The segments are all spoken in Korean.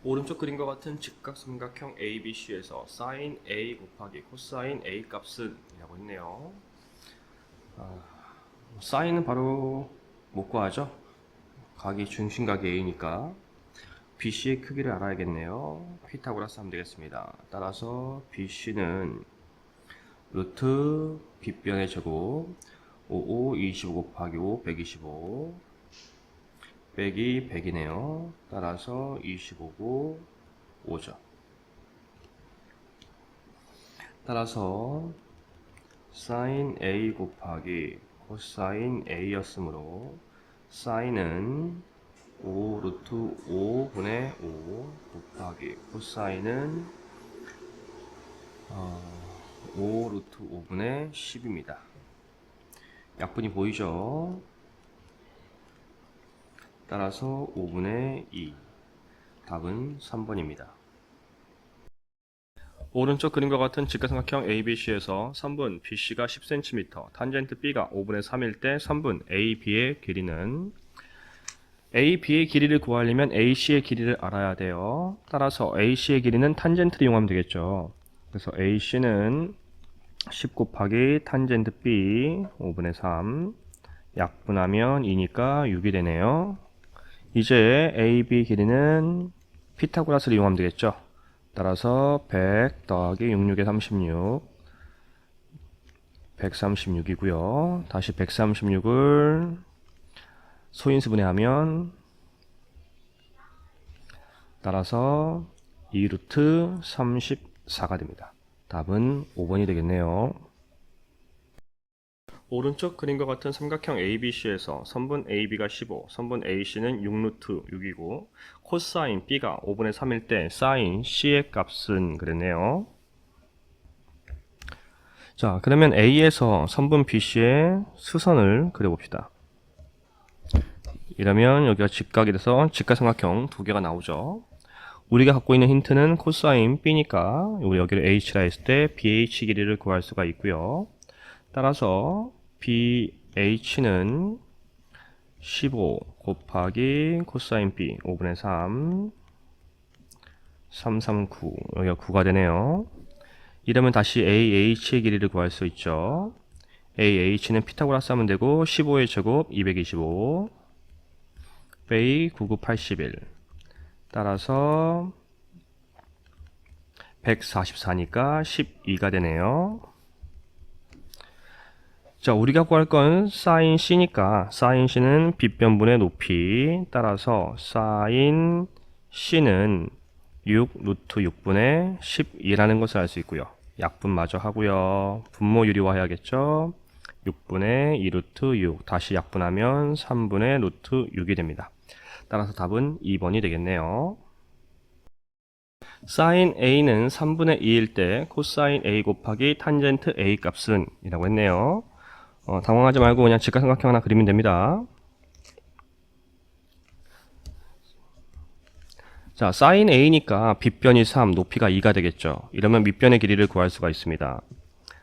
오른쪽 그림과 같은 직각삼각형 ABC에서 sin A 곱하기 코사인 A 값은 이라고 했네요. 사인은 바로 못 구하죠. 각이 중심각이 A니까 BC의 크기를 알아야겠네요. 피타고라스 하면 되겠습니다. 따라서 BC는 루트 빗변의 제곱 55, 25 곱하기 5, 125 빼기 100이네요. 따라서 25고 5죠. 따라서 sin A 곱하기 코사인 A였으므로 사인은 5 루트 5분의 5 곱하기 코사인은 5 루트 5분의 10입니다. 약분이 보이죠? 따라서 5분의 2 답은 3번입니다. 오른쪽 그림과 같은 직각삼각형 ABC에서 선분 BC가 10cm, 탄젠트 B가 5분의 3일 때 선분 AB의 길이는 AB의 길이를 구하려면 AC의 길이를 알아야 돼요. 따라서 AC의 길이는 탄젠트를 이용하면 되겠죠. 그래서 AC는 10 곱하기 탄젠트 B 5분의 3 약분하면 2니까 6이 되네요. 이제 AB 길이는 피타고라스를 이용하면 되겠죠. 따라서 100 더하기 66에 36 136이고요. 다시 136을 소인수분해하면 따라서 2루트 34가 됩니다. 답은 5번이 되겠네요. 오른쪽 그림과 같은 삼각형 ABC에서 선분 AB가 15, 선분 AC는 6루트 6이고 코사인 B가 5분의 3일 때 사인 C의 값은 그랬네요. 자, 그러면 A에서 선분 BC의 수선을 그려봅시다. 이러면 여기가 직각이 돼서 직각삼각형 두 개가 나오죠. 우리가 갖고 있는 힌트는 코사인 B니까 우리 여기를 H라 했을 때 BH 길이를 구할 수가 있고요. 따라서 BH는 15 곱하기 코사인 B 5분의 3 339 여기가 9가 되네요. 이러면 다시 AH의 길이를 구할 수 있죠. AH는 피타고라스 하면 되고 15의 제곱 225 빼기 99 81 따라서 144니까 12가 되네요. 자, 우리가 구할 건 사인 C니까 사인 C는 빗변분의 높이 따라서 사인 C는 6 루트 6분의 12라는 것을 알 수 있고요. 약분 마저 하고요. 분모 유리화 해야겠죠. 6분의 2 루트 6 다시 약분하면 3분의 루트 6이 됩니다. 따라서 답은 2번이 되겠네요. 사인 A는 3분의 2일 때 코사인 A 곱하기 탄젠트 A 값은 이라고 했네요. 당황하지 말고 그냥 직각삼각형 하나 그리면 됩니다. 자, 사인 A니까 빗변이 3, 높이가 2가 되겠죠. 이러면 밑변의 길이를 구할 수가 있습니다.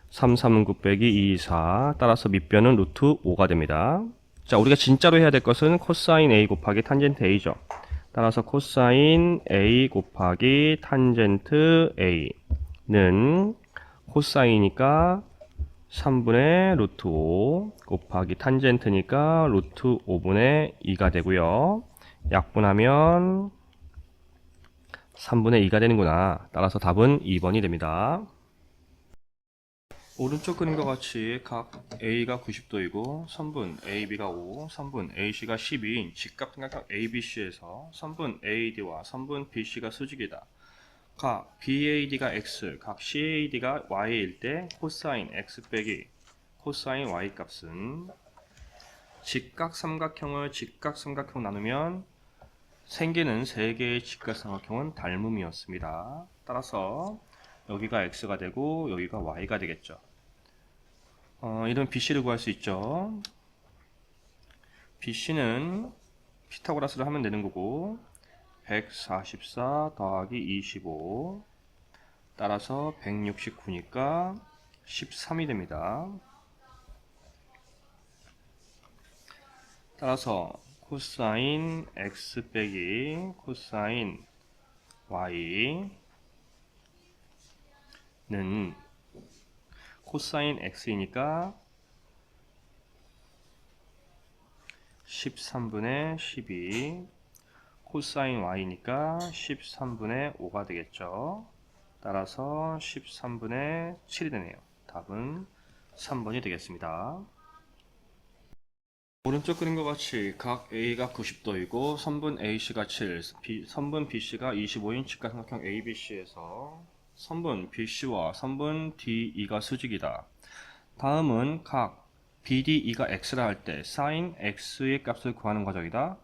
3, 3은 9 빼기 2, 4 따라서 밑변은 루트 5가 됩니다. 자, 우리가 진짜로 해야 될 것은 코사인 A 곱하기 탄젠트 A죠. 따라서 코사인 A 곱하기 탄젠트 A는 코사인이니까 3분의 루트 5 곱하기 탄젠트니까 루트 5분의 2가 되고요. 약분하면 3분의 2가 되는구나. 따라서 답은 2번이 됩니다. 오른쪽 그림과 같이 각 A가 90도이고 선분 AB가 5, 선분 AC가 12인 직각삼각형 ABC에서 선분 AD와 선분 BC가 수직이다. 각 BAD가 X, 각 CAD가 Y일 때 코사인 X 빼기 코사인 Y 값은 직각삼각형을 직각삼각형 나누면 생기는 3개의 직각삼각형은 닮음이었습니다. 따라서 여기가 X가 되고 여기가 Y가 되겠죠. 이런 BC를 구할 수 있죠. BC는 피타고라스를 하면 되는 거고 144 더하기 25 따라서 169니까 13이 됩니다. 따라서 코사인 x 빼기 코사인 y는 코사인 x이니까 13분의 12, 코사인 y니까 13분의 5가 되겠죠. 따라서 13분의 7이 되네요. 답은 3번이 되겠습니다. 오른쪽 그림과 같이 각 A가 90도이고 선분 AC가 7, 선분 BC가 25인 직각삼각형 ABC에서 선분 BC와 선분 DE가 수직이다. 다음은 각 BDE가 X라 할 때 sin X의 값을 구하는 과정이다.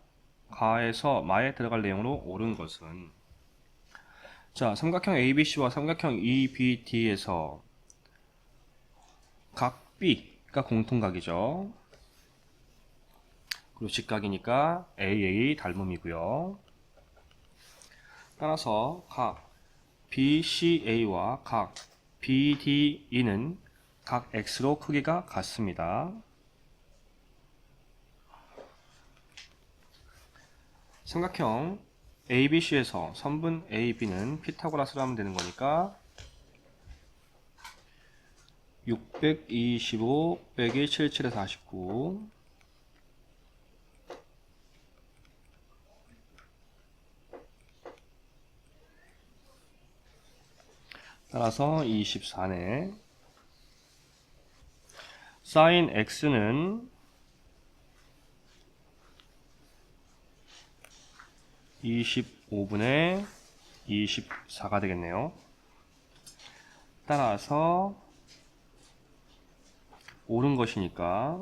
가에서 마에 들어갈 내용으로 옳은 것은, 자, 삼각형 ABC와 삼각형 EBD에서 각 B가 공통각이죠. 그리고 직각이니까 AA 닮음이고요. 따라서 각 BCA와 각 BDE는 각 X로 크기가 같습니다. 삼각형 ABC에서 선분 AB는 피타고라스로 하면 되는 거니까 625 빼기 77에 49, 따라서 24네. sin x는 25분의 24가 되겠네요. 따라서 옳은 것이니까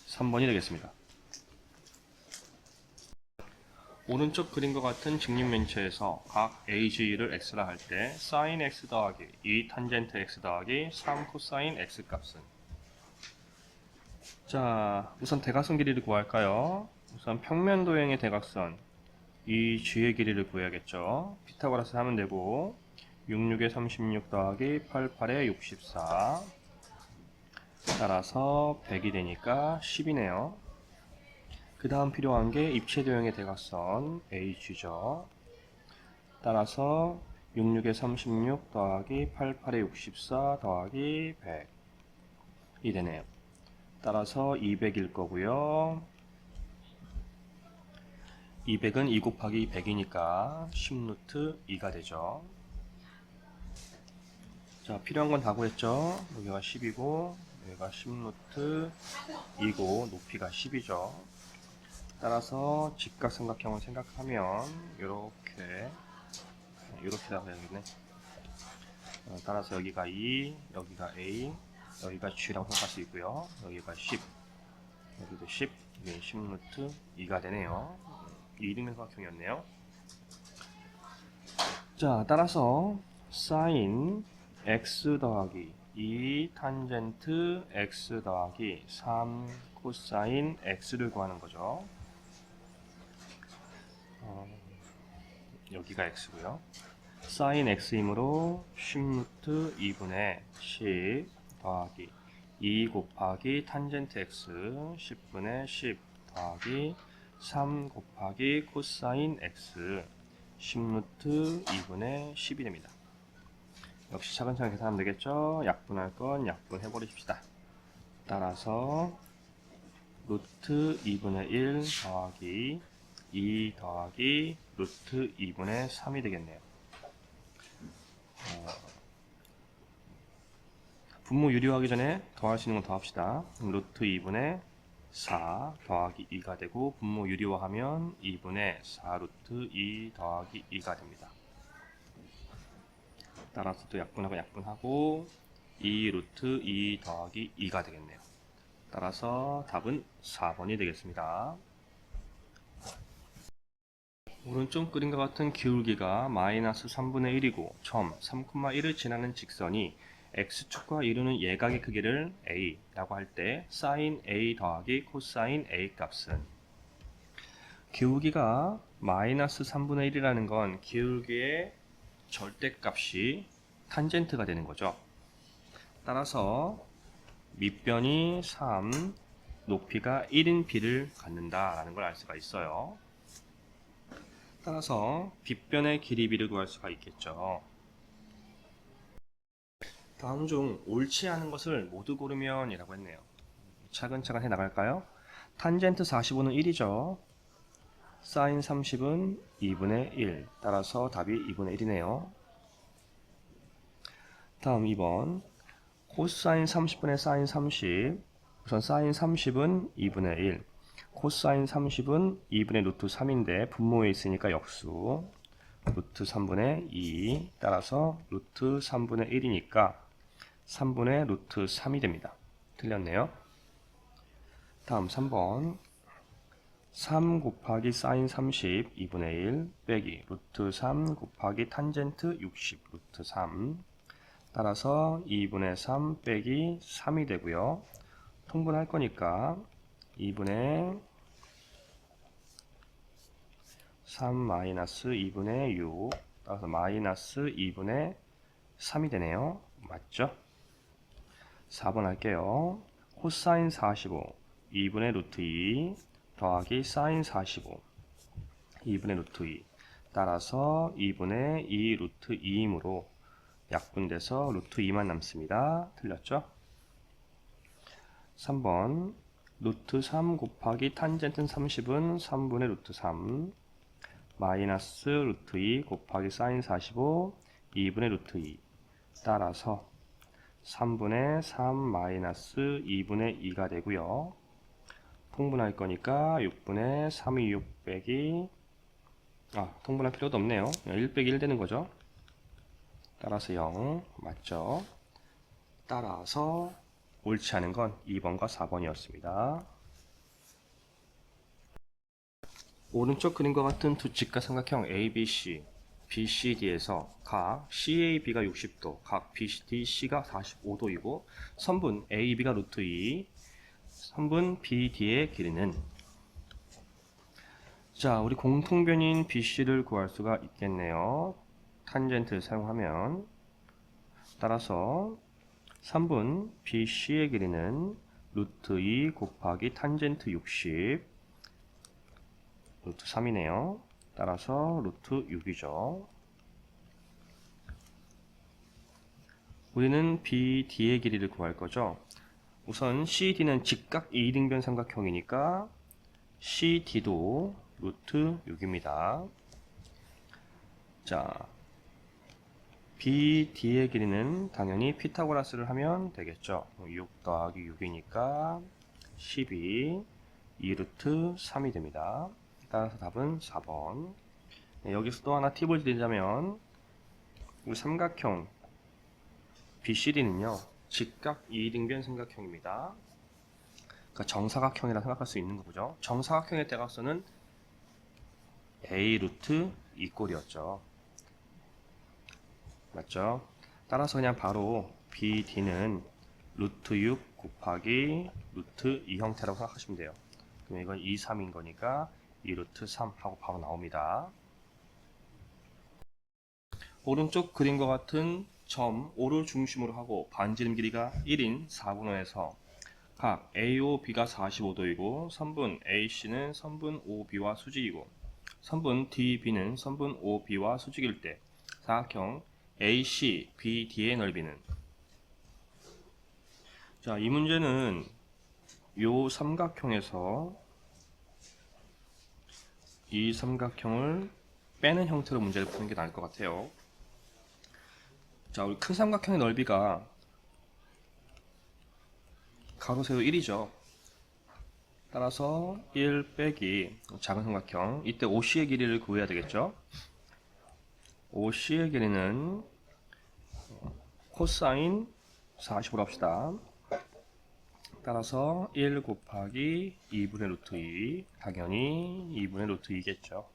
3번이 되겠습니다. 오른쪽 그림과 같은 직립면체에서 각 AG를 x라 할 때 sin x 더하기 2 탄젠트 x 더하기 3 코사인 x 값은, 자, 우선 대각선 길이를 구할까요? 우선 평면 도형의 대각선 이 G의 길이를 구해야겠죠. 피타고라스 하면 되고 66에 36 더하기 88에 64, 따라서 100이 되니까 10이네요. 그 다음 필요한 게 입체도형의 대각선 AG죠. 따라서 66에 36 더하기 88에 64 더하기 100이 되네요. 따라서 200일 거고요. 200은 2 곱하기 100이니까 10루트 2가 되죠. 자, 필요한 건 다 구했죠. 여기가 10이고 여기가 10루트 2고 높이가 10이죠. 따라서 직각삼각형을 생각하면 이렇게 나와야겠네. 따라서 여기가 2, 여기가 A, 여기가 G라고 생각할 수 있고요. 여기가 10, 여기도 10, 여기 10루트 2가 되네요. 이등변삼각형이었네요. 자, 따라서 sin x 더하기 2 탄젠트 x 더하기 3 코사인 x를 구하는 거죠. 여기가 x고요. sin x이므로 10루트 2분의 10 더하기 2 곱하기 탄젠트 x 10분의 10 더하기 3 곱하기 코사인 x 10루트 2분의 10이 됩니다. 역시 차근차근 계산하면 되겠죠. 약분할 건 약분해 버리십시다. 따라서 루트 2분의 1 더하기 2 더하기 루트 2분의 3이 되겠네요. 분모 유리하기 전에 더할 수 있는 건 더합시다. 루트 2분의 4 더하기 2가 되고 분모 유리화하면 2분의 4 루트 2 더하기 2가 됩니다. 따라서 또 약분하고 2 루트 2 더하기 2가 되겠네요. 따라서 답은 4번이 되겠습니다. 오른쪽 그림과 같은 기울기가 마이너스 3분의 1이고 점 3,1을 지나는 직선이 x축과 이루는 예각의 크기를 a라고 할 때 sin a 더하기 코사인 a 값은, 기울기가 마이너스 3분의 1이라는 건 기울기의 절대값이 탄젠트가 되는 거죠. 따라서 밑변이 3, 높이가 1인 b를 갖는다라는 걸 알 수가 있어요. 따라서 빗변의 길이 b를 구할 수가 있겠죠. 다음 중 옳지 않은 것을 모두 고르면 이라고 했네요. 차근차근 해 나갈까요? 탄젠트 45는 1이죠. 사인 30은 2분의 1. 따라서 답이 2분의 1이네요. 다음 2번. 코사인 30분의 사인 30. 우선 사인 30은 2분의 1. 코사인 30은 2분의 루트 3인데 분모에 있으니까 역수. 루트 3분의 2. 따라서 루트 3분의 1이니까 3분의 루트 3이 됩니다. 틀렸네요. 다음 3번. 3 곱하기 사인 30 2분의 1 빼기 루트 3 곱하기 탄젠트 60 루트 3. 따라서 2분의 3 빼기 3이 되고요. 통분할 거니까 2분의 3 마이너스 2분의 6. 따라서 마이너스 2분의 3이 되네요. 맞죠? 4번 할게요. 코사인 45 2분의 루트 2 더하기 사인 45 2분의 루트 2. 따라서 2분의 2 루트 2이므로 약분돼서 루트 2만 남습니다. 틀렸죠? 3번 루트 3 곱하기 탄젠트 30은 3분의 루트 3 마이너스 루트 2 곱하기 사인 45 2분의 루트 2. 따라서 3분의 3 마이너스 2분의 2가 되고요. 통분할 거니까 6분의 3이 6 빼기 통분할 필요도 없네요. 1 빼기 1 되는 거죠. 따라서 0 맞죠? 따라서 옳지 않은 건 2번과 4번이었습니다. 오른쪽 그림과 같은 두 직각삼각형 ABC, BCD에서 각 CAB가 60도, 각 BDC가 45도이고 선분 AB가 루트 2, 선분 BD의 길이는 자, 우리 공통변인 BC를 구할 수가 있겠네요. 탄젠트를 사용하면 따라서 3분 BC의 길이는 루트 2 곱하기 탄젠트 60 루트 3이네요. 따라서 루트 6이죠. 우리는 BD의 길이를 구할 거죠. 우선 CD는 직각 2등변 삼각형이니까 CD도 루트 6입니다. 자, BD의 길이는 당연히 피타고라스를 하면 되겠죠. 6 더하기 6이니까 12, 2루트 3이 됩니다. 따라서 답은 4번. 네, 여기서 또 하나 팁을 드리자면 이 삼각형 BCD는요 직각 2등변 삼각형입니다. 그러니까 정사각형이라 생각할 수 있는 거죠. 정사각형의 대각선은 A 루트 2꼴이었죠. 맞죠? 따라서 그냥 바로 BD는 루트 6 곱하기 루트 2 형태라고 생각하시면 돼요. 그럼 이건 2, 3인 거니까 2 루트 3 하고 바로 나옵니다. 오른쪽 그림과 같은 점 O를 중심으로 하고 반지름 길이가 1인 4분원에서 각 AO, B가 45도이고 선분 AC는 선분 OB와 수직이고 선분 DB는 선분 OB와 수직일 때 사각형 AC, BD의 넓이는 자, 이 문제는 요 삼각형에서 이 삼각형을 빼는 형태로 문제를 푸는 게 나을 것 같아요. 자, 우리 큰 삼각형의 넓이가 가로 세로 1이죠. 따라서 1 빼기 작은 삼각형, 이때 OC의 길이를 구해야 되겠죠. OC의 길이는 코사인 45로 합시다. 따라서 1 곱하기 2분의 루트 2, 당연히 2분의 루트 2겠죠.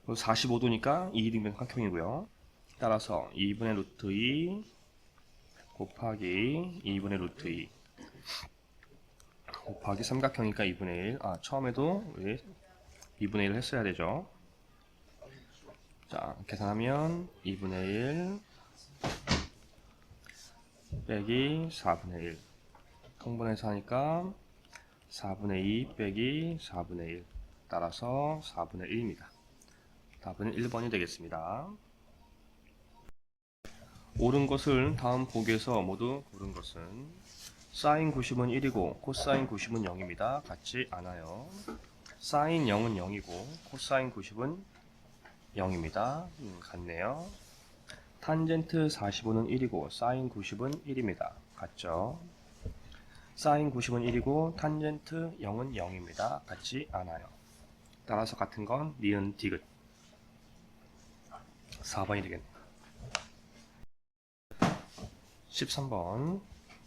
45도니까 2등변 삼각형이고요. 따라서 2분의 루트 2 곱하기 2분의 루트 2 곱하기 삼각형이니까 2분의 1. 처음에도 우리 2분의 1을 했어야 되죠. 자, 계산하면 2분의 1 빼기 4분의 1 통분해서 하니까 4분의 2 빼기 4분의 1 따라서 4분의 1입니다. 답은 1번이 되겠습니다. 옳은 것을 다음 보기에서 모두 고른 것은 사인 90은 1이고 코사인 90은 0입니다. 같지 않아요. 사인 0은 0이고 코사인 90은 0입니다. 같네요. 탄젠트 45는 1이고 사인 90은 1입니다. 같죠? 사인 90은 1이고 탄젠트 0은 0입니다. 같지 않아요. 따라서 같은 건 니은 디귿 4번이 되겠네요. 13번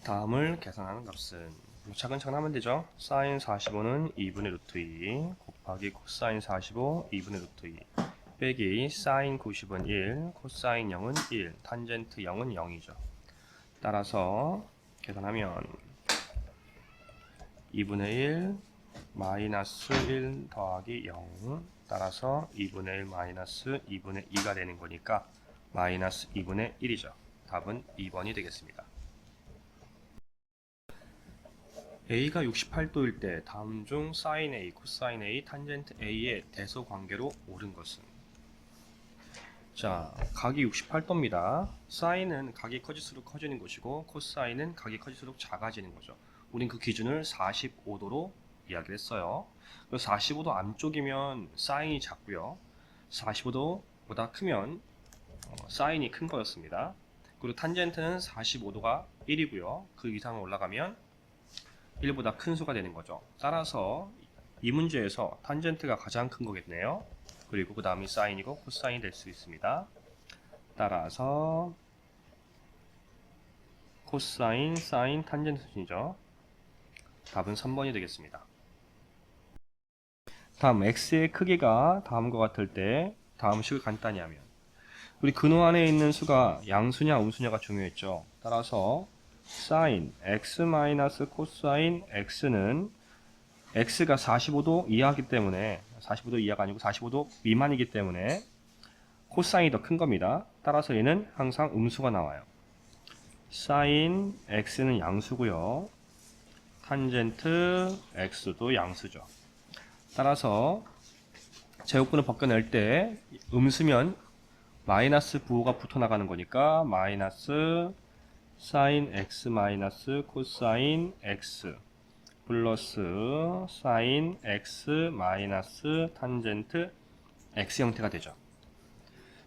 다음을 계산하는 값은 차근차근 하면 되죠. 사인 45는 2분의 루트 2 곱하기 코사인 45 2분의 루트 2 빼기 사인 90은 1 코사인 0은 1 탄젠트 0은 0이죠. 따라서 계산하면 2분의 1 마이너스 1 더하기 0 따라서 2분의 1 마이너스 2분의 2가 되는 거니까 마이너스 2분의 1이죠. 답은 2번이 되겠습니다. A가 68도일 때 다음 중 sin A, 코사인 A, 탄젠트 A의 대소 관계로 옳은 것은? 자, 각이 68도입니다. 사인은 각이 커질수록 커지는 것이고 코사인은 각이 커질수록 작아지는 거죠. 우린 그 기준을 45도로 이야기를 했어요. 45도 안쪽이면 사인이 작고요. 45도보다 크면 사인이 큰 거였습니다. 그리고 탄젠트는 45도가 1이고요. 그 이상 올라가면 1보다 큰 수가 되는 거죠. 따라서 이 문제에서 탄젠트가 가장 큰 거겠네요. 그리고 그 다음이 사인이고 코사인이 될 수 있습니다. 따라서 코사인, 사인, 탄젠트 수준이죠. 답은 3번이 되겠습니다. 다음 x의 크기가 다음과 같을 때 다음 식을 간단히 하면 우리 근호 안에 있는 수가 양수냐 음수냐가 중요했죠. 따라서 사인 x 마이너스 코사인 x는 x가 45도 이하이기 때문에 45도 이하가 아니고 45도 미만이기 때문에 코사인이 더 큰 겁니다. 따라서 얘는 항상 음수가 나와요. 사인 x는 양수고요. 탄젠트 x도 양수죠. 따라서 제곱근을 벗겨낼 때 음수면 마이너스 부호가 붙어 나가는 거니까 마이너스 사인 x 마이너스 코사인 x 플러스 사인 x 마이너스 탄젠트 x 형태가 되죠.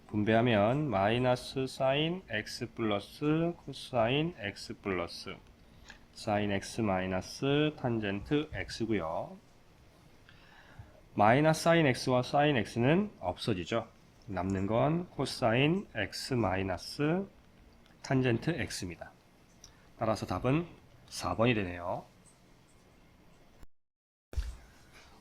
분배하면 마이너스 사인 x 플러스 코사인 x 플러스 사인 x 마이너스 탄젠트 x고요. 마이너스 사인 x와 사인 x는 없어지죠. 남는 건 코사인 x 마이너스 탄젠트 x입니다. 따라서 답은 4번이 되네요.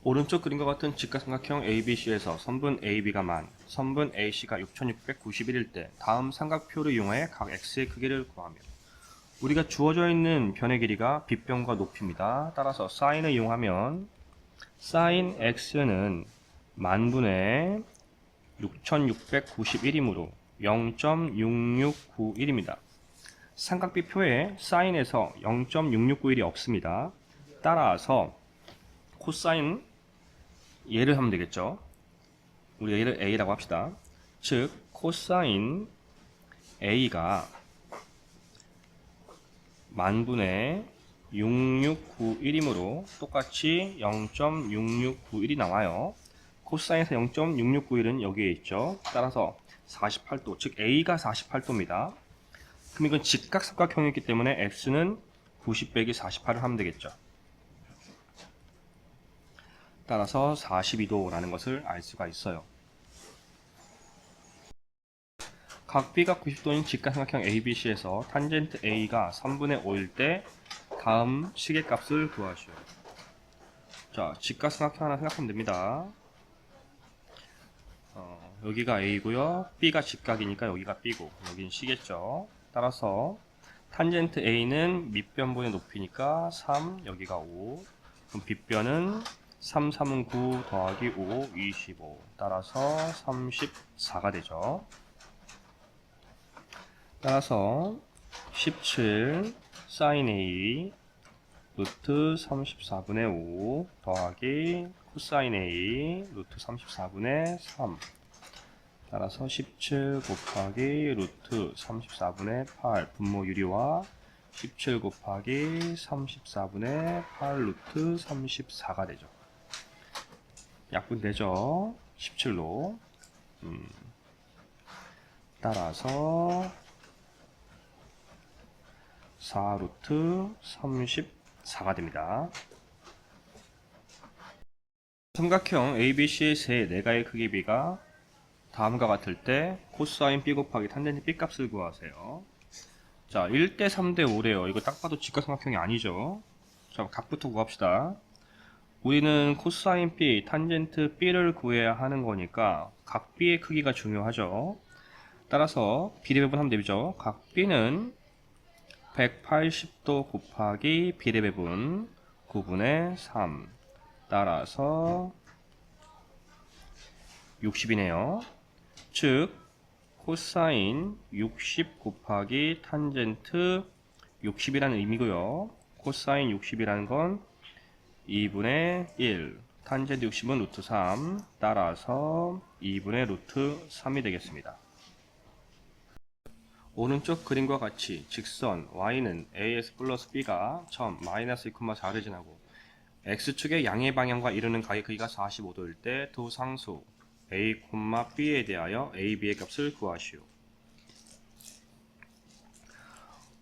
오른쪽 그림과 같은 직각삼각형 ABC에서 선분 AB가 만, 선분 AC가 6691일 때 다음 삼각표를 이용해 각 x의 크기를 구하며 우리가 주어져 있는 변의 길이가 빗변과 높이입니다. 따라서 사인을 이용하면 사인 x는 만분의 6691이므로 0.6691입니다. 삼각비표에 사인에서 0.6691이 없습니다. 따라서 코사인 얘를 하면 되겠죠. 우리 얘를 A라고 합시다. 즉 코사인 A가 만분의 6691이므로 똑같이 0.6691이 나와요. 코사인에서 0.6691은 여기에 있죠. 따라서 48도, 즉 A가 48도입니다. 그럼 이건 직각삼각형이기 때문에 X는 90 빼기 48을 하면 되겠죠. 따라서 42도라는 것을 알 수가 있어요. 각 B가 90도인 직각삼각형 ABC에서 탄젠트 A가 3분의 5일 때 다음 식의 값을 구하시오. 자, 직각삼각형 하나 생각하면 됩니다. 여기가 A고요. B가 직각이니까 여기가 B고 여기는 C겠죠. 따라서 탄젠트 A는 밑변분의 높이니까 3, 여기가 5. 그럼 빗변은 3, 3은 9 더하기 5, 25. 따라서 34가 되죠. 따라서 17 sin A 루트 34분의 5 더하기 코사인 A 루트 34분의 3 따라서 17 곱하기 루트 34분의 8 분모 유리와 17 곱하기 34분의 8 루트 34가 되죠. 약분되죠. 17로. 따라서 4 루트 34가 됩니다. 삼각형 ABC의 세 내가의 크기 B가 다음과 같을 때 코사인 B 곱하기 탄젠트 B 값을 구하세요. 자, 1대 3대 5래요. 이거 딱 봐도 직각삼각형이 아니죠. 자, 각부터 구합시다. 우리는 코사인 B, 탄젠트 B를 구해야 하는 거니까 각 B의 크기가 중요하죠. 따라서 비례 배분하면 되죠. 각 B는 180도 곱하기 비례 배분 9분의 3 따라서 60이네요. 즉 코사인 60 곱하기 탄젠트 60이라는 의미고요. 코사인 60이라는 건 2분의 1 탄젠트 60은 루트 3 따라서 2분의 루트 3이 되겠습니다. 오른쪽 그림과 같이 직선 y는 as 플러스 b가 처음 마이너스 2,4를 지나고 x축의 양의 방향과 이루는 각의 크기가 45도일 때 두 상수 a, b에 대하여 a, b의 값을 구하시오.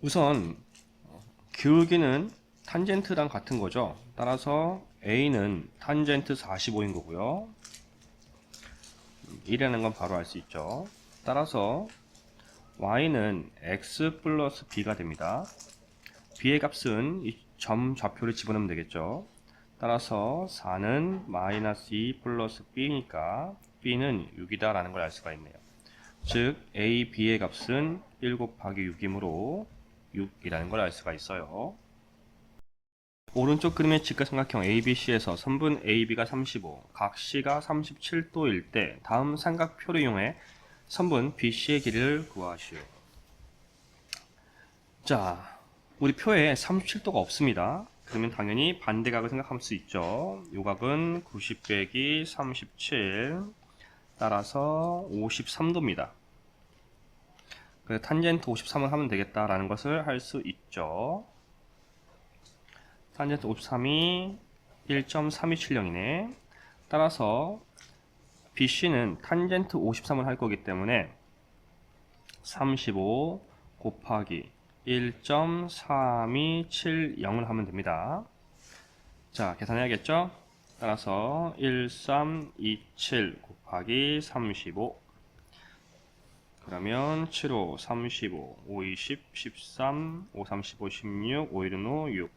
우선 기울기는 탄젠트랑 같은 거죠. 따라서 a는 탄젠트 45인 거고요. 1이라는 건 바로 알 수 있죠. 따라서 y는 x 플러스 b가 됩니다. b의 값은 이 점 좌표를 집어넣으면 되겠죠. 따라서 4는 마이너스 2 플러스 b니까 b는 6이다 라는 걸 알 수가 있네요. 즉 a, b의 값은 1 곱하기 6이므로 6이라는 걸 알 수가 있어요. 오른쪽 그림의 직각삼각형 ABC에서 선분 AB가 35, 각 C가 37도일 때 다음 삼각표를 이용해 선분 BC의 길이를 구하시오. 자, 우리 표에 37도가 없습니다. 그러면 당연히 반대각을 생각할 수 있죠. 요 각은 90 빼기 37 따라서 53도입니다. 그래서 탄젠트 53을 하면 되겠다라는 것을 할 수 있죠. 탄젠트 53이 1.3270이네. 따라서 BC는 탄젠트 53을 할 거기 때문에 35 곱하기 1.3270을 하면 됩니다. 자, 계산해야겠죠? 따라서 1327 곱하기 35 그러면 75, 35, 5, 20, 13, 5, 35, 16, 5, 1은 5, 6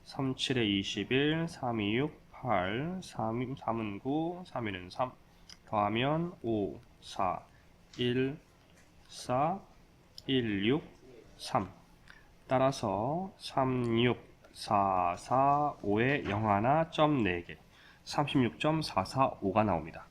37에 21, 3, 2, 6, 8 3은 9, 3, 1은 3 더하면 5, 4, 1, 4, 1, 6, 3 따라서 3, 6, 4, 4, 5에 0 하나, 점 4개 36.445가 나옵니다.